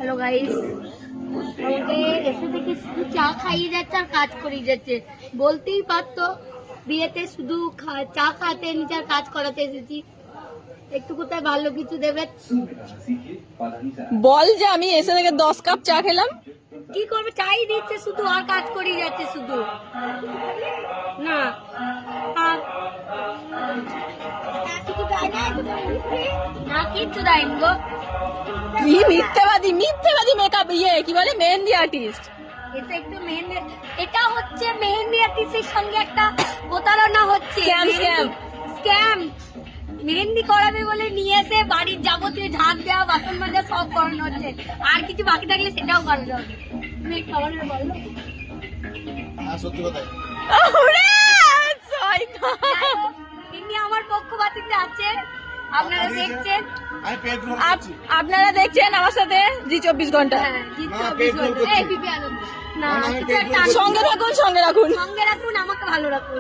Hello guys, আমাকে এসে থেকে শুধু চা খাইয়ে যাচ্ছে আর কাজ করিয়ে যাচ্ছে। বলতেই পারতো বিয়েতে শুধু চা খাতে নিজে আর কাজ করাতে এসেছি। একটু কোথায় ভালো কিছু দেবে? বল যে আমি এসে থেকে 10 কাপ চা খেলাম। কি করবে? চাই দিচ্ছে শুধু আর কাজ করিয়ে যাচ্ছে শুধু। না না কিচ্ছু দেয়নি গো। কি মিথ্যেবাদী মেকআপ কি বলে মেহেন্দি আর্টিস্ট। এটা একটু মেহেন্দি, এটা হচ্ছে মেহেন্দি আর্টিস্টের সঙ্গে একটা প্রতারণা হচ্ছে। স্ক্যাম। মেহেন্দি করাবে বলে নিয়ে এসে বাড়ির যাবতীয় ঝাঁট দেওয়া, বাসন মাজা সব করানো হচ্ছে। আর কিছু বাকি থাকলে সেটাও করানো হবে। তুমি খাবারের বলো। সত্যি কথাই তিনি আমার পক্ষপাতিতে আছে। আপনারা দেখছেন, আপনারা দেখছেন আমার সাথে জি 24 ঘন্টা। সঙ্গে রাখুন সঙ্গে রাখুন আমাকে ভালো রাখুন।